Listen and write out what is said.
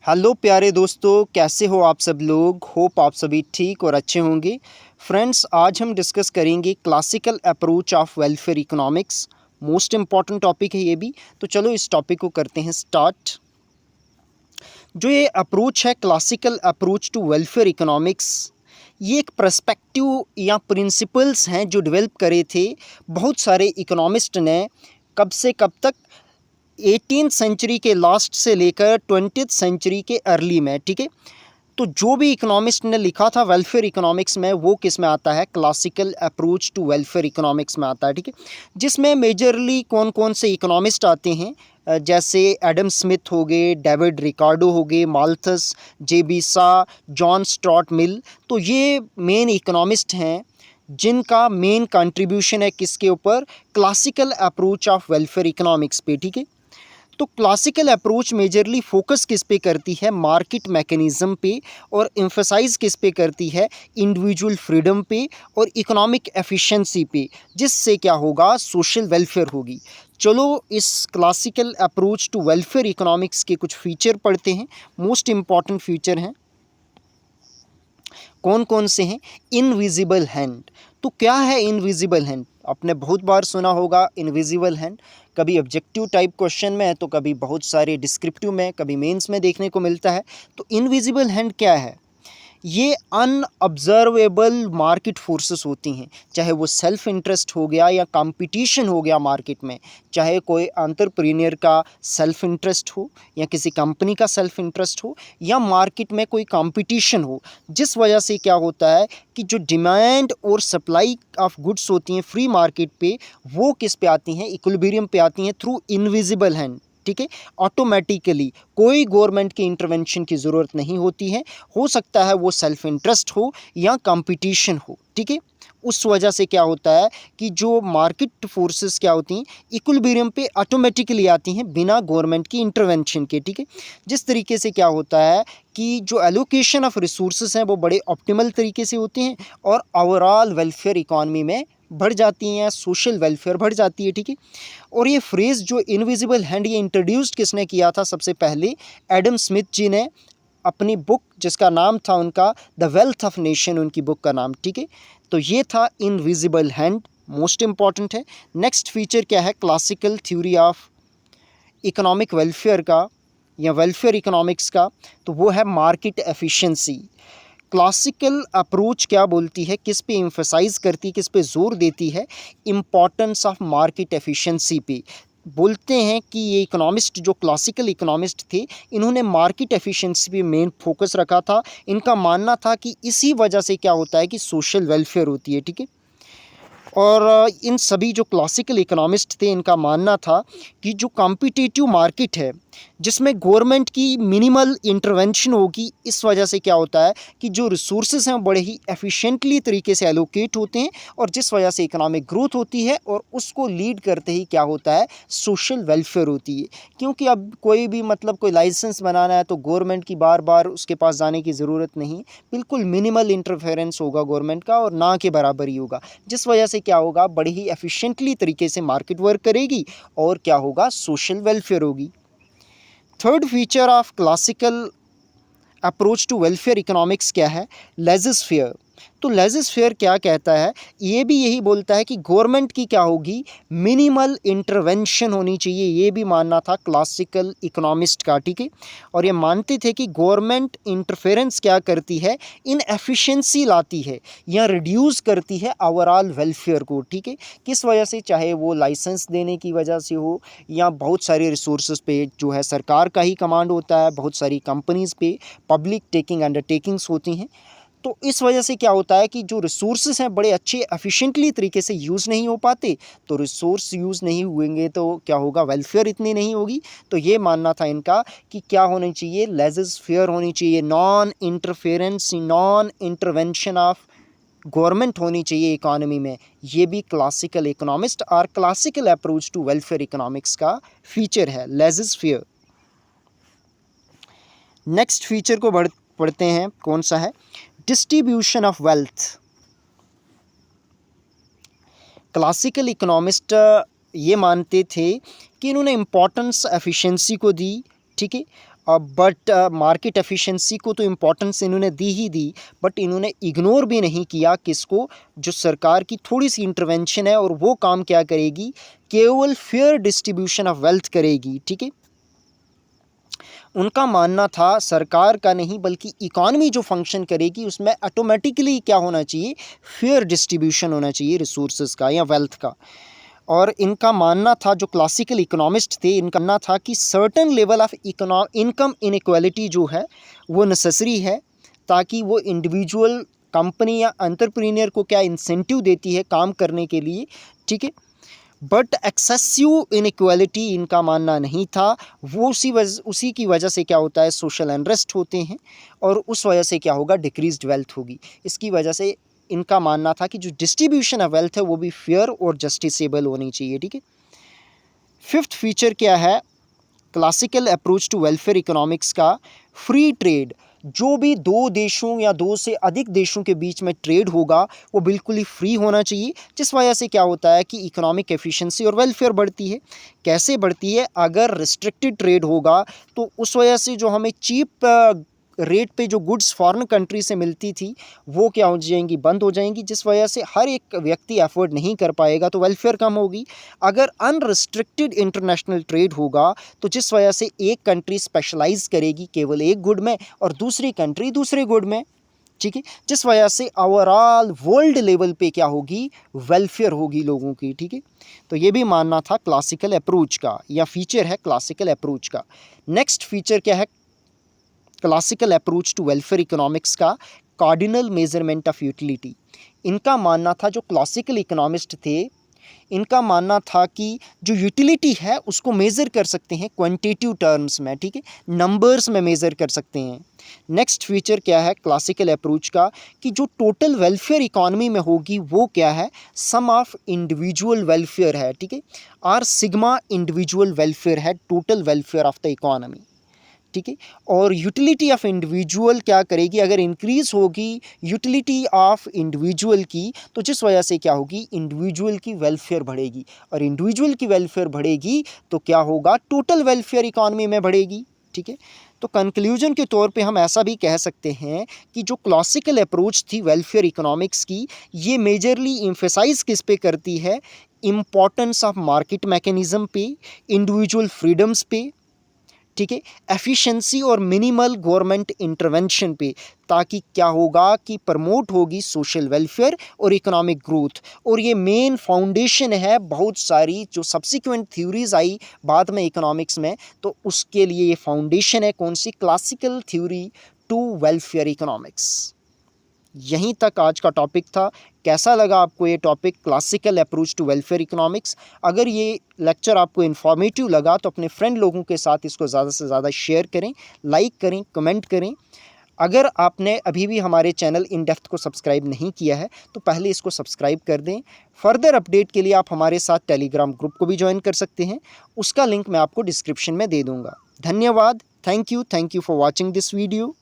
Hello प्यारे दोस्तों, कैसे हो आप सब लोग। होप आप सभी ठीक और अच्छे होंगे। फ्रेंड्स, आज हम डिस्कस करेंगे classical approach of welfare economics. Most important topic है ये भी। तो चलो इस टॉपिक को करते हैं स्टार्ट। जो ये अप्रोच है classical approach to welfare economics, ये एक पर्सपेक्टिव या प्रिंसिपल्स हैं जो डेवलप करे थे बहुत सारे इकोनॉमिस्ट ने। कब से कब तक? 18th सेंचुरी के लास्ट से लेकर 20th सेंचुरी के अर्ली में। ठीक है, तो जो भी इकोनॉमिस्ट ने लिखा था वेलफेयर इकोनॉमिक्स में, वो किस में आता है? Classical approach to welfare economics में आता है। ठीक है, जिसमें मेजरली कौन कौन से इकोनॉमिस्ट आते हैं? जैसे एडम स्मिथ हो गए, डेविड रिकार्डो हो गए, माल्थस, जे.बी. सा, जॉन स्टुअर्ट मिल। तो ये मेन इकोनॉमिस्ट हैं जिनका मेन कंट्रीब्यूशन है किसके ऊपर? Classical approach of welfare economics पे। ठीक है, तो क्लासिकल अप्रोच मेजरली फोकस किस पे करती है? मार्केट मैकेनिज्म पे। और एम्फसाइज किस पे करती है? इंडिविजुअल फ्रीडम पे और इकोनॉमिक एफिशिएंसी पे, जिससे क्या होगा? सोशल वेलफेयर होगी। चलो इस classical approach to welfare economics के कुछ फीचर पढ़ते हैं। मोस्ट इंपॉर्टेंट फीचर हैं। कौन कौन से हैं? Invisible hand. तो क्या है इनविजिबल हैंड? आपने बहुत बार सुना होगा इनविजिबल हैंड। कभी ऑब्जेक्टिव टाइप क्वेश्चन में है, तो कभी बहुत सारे डिस्क्रिप्टिव में, कभी मेंस में देखने को मिलता है। तो इनविजिबल हैंड क्या है? ये अनऑब्जर्वेबल मार्केट फोर्सेस होती हैं। चाहे वो सेल्फ इंटरेस्ट हो गया या कंपटीशन हो गया मार्केट में, चाहे कोई एंटरप्रेन्योर का सेल्फ इंटरेस्ट हो या किसी कंपनी का सेल्फ इंटरेस्ट हो, या मार्केट में कोई कंपटीशन हो, जिस वजह से क्या होता है कि जो डिमांड और सप्लाई ऑफ गुड्स होती हैं फ्री मार्केट पे, वो किस पे आती हैं? इक्विलिब्रियम पे आती हैं थ्रू इनविजिबल हैंड। ठीक है, ऑटोमेटिकली कोई गवर्नमेंट की इंटरवेंशन की ज़रूरत नहीं होती है। हो सकता है वो सेल्फ इंटरेस्ट हो या कंपटीशन हो। ठीक है, उस वजह से क्या होता है कि जो मार्केट फोर्सेस क्या होती हैं, इक्विलिब्रियम पे ऑटोमेटिकली आती हैं बिना गवर्नमेंट की इंटरवेंशन के। ठीक है, जिस तरीके से क्या होता है कि जो एलोकेशन ऑफ रिसोर्सेज हैं वो बड़े ऑप्टिमल तरीके से होते हैं और ओवरऑल वेलफेयर इकॉनमी में बढ़ जाती हैं, सोशल वेलफेयर बढ़ जाती है। ठीक है, और ये फ्रेज़ जो इनविजिबल हैंड, ये इंट्रोड्यूस्ड किसने किया था? सबसे पहले एडम स्मिथ जी ने, अपनी बुक जिसका नाम था उनका द वेल्थ ऑफ नेशन, उनकी बुक का नाम। ठीक है, तो ये था इनविजिबल हैंड, मोस्ट इंपॉर्टेंट है। नेक्स्ट फीचर क्या है classical theory of economic welfare का या वेलफेयर इकोनॉमिक्स का? तो वो है मार्केट एफिशिएंसी। क्लासिकल अप्रोच क्या बोलती है, किस पे एम्फसाइज करती है, किस पे जोर देती है? इम्पॉर्टेंस ऑफ मार्केट एफिशिएंसी पे। बोलते हैं कि ये इकोनॉमिस्ट जो क्लासिकल इकोनॉमिस्ट थे, इन्होंने मार्केट एफिशिएंसी पे मेन फोकस रखा था। इनका मानना था कि इसी वजह से क्या होता है कि सोशल वेलफेयर होती है। ठीक है, और इन सभी जो क्लासिकल इकोनॉमिस्ट थे, इनका मानना था कि जो कॉम्पिटिटिव मार्केट है जिसमें गवर्नमेंट की मिनिमल इंटरवेंशन होगी, इस वजह से क्या होता है कि जो रिसोर्सेज हैं बड़े ही एफिशिएंटली तरीके से एलोकेट होते हैं, और जिस वजह से इकोनॉमिक ग्रोथ होती है, और उसको लीड करते ही क्या होता है? सोशल वेलफेयर होती है। क्योंकि अब कोई भी मतलब कोई लाइसेंस बनाना है तो गवर्नमेंट की बार बार उसके पास जाने की ज़रूरत नहीं, बिल्कुल मिनिमल इंटरफेरेंस होगा गवर्नमेंट का, और ना के बराबर ही होगा। जिस वजह से क्या होगा? बड़ी ही एफिशिएंटली तरीके से मार्केट वर्क करेगी, और क्या होगा? सोशल वेलफेयर होगी। Third feature of classical approach to welfare economics क्या है? Laissez faire. तो लेजिस फेयर क्या कहता है? ये भी यही बोलता है कि गवर्नमेंट की क्या होगी? मिनिमल इंटरवेंशन होनी चाहिए। ये भी मानना था क्लासिकल इकोनॉमिस्ट का। ठीक है, और ये मानते थे कि गवर्नमेंट इंटरफेरेंस क्या करती है? इनएफिशिएंसी लाती है या रिड्यूस करती है ओवरऑल वेलफेयर को। ठीक है, किस वजह से? चाहे वो लाइसेंस देने की वजह से हो, या बहुत सारे रिसोर्सेज पे जो है सरकार का ही कमांड होता है, बहुत सारी कंपनीज़ पे पब्लिक टेकिंग अंडरटेकिंग्स होती हैं। तो इस वजह से क्या होता है कि जो रिसोर्सेज हैं बड़े अच्छे एफिशिएंटली तरीके से यूज़ नहीं हो पाते। तो रिसोर्स यूज़ नहीं हुएंगे तो क्या होगा? वेलफेयर इतनी नहीं होगी। तो ये मानना था इनका कि क्या होनी चाहिए? लेजिस फेयर होनी चाहिए, non interference, non intervention of government होनी चाहिए इकोनॉमी में। ये भी क्लासिकल इकोनॉमिस्ट और classical approach to welfare economics का फीचर है, लेजिस फेयर। नेक्स्ट फीचर को पढ़ते हैं, कौन सा है? Distribution of wealth. Classical economist ये मानते थे कि इन्होंने इम्पोर्टेंस एफिशिएंसी को दी। ठीक है। बट मार्केट एफिशिएंसी को तो इम्पोर्टेंस इन्होंने दी ही दी, बट इन्होंने इग्नोर भी नहीं किया किसको, जो सरकार की थोड़ी सी इंटरवेंशन है, और वो काम क्या करेगी, केवल फेयर डिस्ट्रीब्यूशन ऑफ वेल्थ करेगी, ठीक है। उनका मानना था सरकार का नहीं बल्कि इकॉनमी जो फंक्शन करेगी उसमें ऑटोमेटिकली क्या होना चाहिए, फेयर डिस्ट्रीब्यूशन होना चाहिए रिसोर्सेज का या वेल्थ का। और इनका मानना था, जो क्लासिकल इकोनॉमिस्ट थे, इनका मानना था कि certain level of income inequality जो है वो नेसेसरी है, ताकि वो इंडिविजुअल, कंपनी या एंटरप्रेन्योर को क्या इंसेंटिव देती है काम करने के लिए, ठीक है। बट एक्सेसिव इनइक्वालिटी इनका मानना नहीं था, वो उसी की वजह से क्या होता है, सोशल अनरेस्ट होते हैं, और उस वजह से क्या होगा, डिक्रीज्ड वेल्थ होगी। इसकी वजह से इनका मानना था कि जो डिस्ट्रीब्यूशन ऑफ वेल्थ है वो भी फेयर और जस्टिसेबल होनी चाहिए, ठीक है। फिफ्थ फीचर क्या है classical approach to welfare economics का, फ्री ट्रेड। जो भी दो देशों या दो से अधिक देशों के बीच में ट्रेड होगा वो बिल्कुल ही फ्री होना चाहिए, जिस वजह से क्या होता है कि इकोनॉमिक एफिशिएंसी और वेलफेयर बढ़ती है। कैसे बढ़ती है, अगर रिस्ट्रिक्टेड ट्रेड होगा तो उस वजह से जो हमें चीप रेट पे जो गुड्स फॉरेन कंट्री से मिलती थी वो क्या हो जाएंगी, बंद हो जाएंगी, जिस वजह से हर एक व्यक्ति अफोर्ड नहीं कर पाएगा, तो वेलफेयर कम होगी। अगर अनरिस्ट्रिक्टेड इंटरनेशनल ट्रेड होगा तो जिस वजह से एक कंट्री स्पेशलाइज करेगी केवल एक गुड में और दूसरी कंट्री दूसरे गुड में, ठीक है, जिस वजह से ओवरऑल वर्ल्ड लेवल पे क्या होगी, वेलफेयर होगी लोगों की, ठीक है। तो ये भी मानना था क्लासिकल अप्रोच का, या फीचर है क्लासिकल अप्रोच का। नेक्स्ट फीचर क्या है classical approach to welfare economics का, कार्डिनल मेजरमेंट ऑफ यूटिलिटी। इनका मानना था, जो क्लासिकल इकोनॉमिस्ट थे, इनका मानना था कि जो यूटिलिटी है उसको मेज़र कर सकते हैं क्वांटिटेटिव टर्म्स में, ठीक है, नंबर्स में मेज़र कर सकते हैं। नेक्स्ट फीचर क्या है क्लासिकल अप्रोच का, कि जो टोटल वेलफेयर इकोनॉमी में होगी वो क्या है, सम ऑफ इंडिविजुअल वेलफेयर है, ठीक है, और सिग्मा इंडिविजुअल वेलफेयर है total welfare of the economy, ठीक है। और यूटिलिटी ऑफ इंडिविजुअल क्या करेगी, अगर इंक्रीज होगी यूटिलिटी ऑफ इंडिविजुअल की, तो जिस वजह से क्या होगी, इंडिविजुअल की वेलफेयर बढ़ेगी, और इंडिविजुअल की वेलफेयर बढ़ेगी तो क्या होगा, टोटल वेलफेयर इकॉनमी में बढ़ेगी, ठीक है। तो कंक्लूजन के तौर पे हम ऐसा भी कह सकते हैं कि जो क्लासिकल अप्रोच थी वेलफेयर इकोनॉमिक्स की, ये मेजरली एम्फेसाइज किस पे करती है, इम्पॉर्टेंस ऑफ मार्केट मैकेनिज्म पे, इंडिविजुअल फ्रीडम्स पे, ठीक है, एफिशिएंसी और मिनिमल गवर्नमेंट इंटरवेंशन पे, ताकि क्या होगा कि प्रमोट होगी सोशल वेलफेयर और इकोनॉमिक ग्रोथ। और ये मेन फाउंडेशन है बहुत सारी जो सब्सिक्वेंट थ्योरीज आई बाद में इकोनॉमिक्स में, तो उसके लिए ये फाउंडेशन है कौन सी, classical theory to welfare economics. यहीं तक आज का टॉपिक था। कैसा लगा आपको ये topic classical approach to welfare economics? अगर ये लेक्चर आपको इन्फॉर्मेटिव लगा तो अपने फ्रेंड लोगों के साथ इसको ज़्यादा से ज़्यादा शेयर करें, लाइक करें, कमेंट करें। अगर आपने अभी भी हमारे चैनल इन डेप्थ को सब्सक्राइब नहीं किया है तो पहले इसको सब्सक्राइब कर दें। फर्दर अपडेट के लिए आप हमारे साथ टेलीग्राम ग्रुप को भी ज्वाइन कर सकते हैं, उसका लिंक मैं आपको डिस्क्रिप्शन में दे दूँगा। धन्यवाद, thank you for watching this video.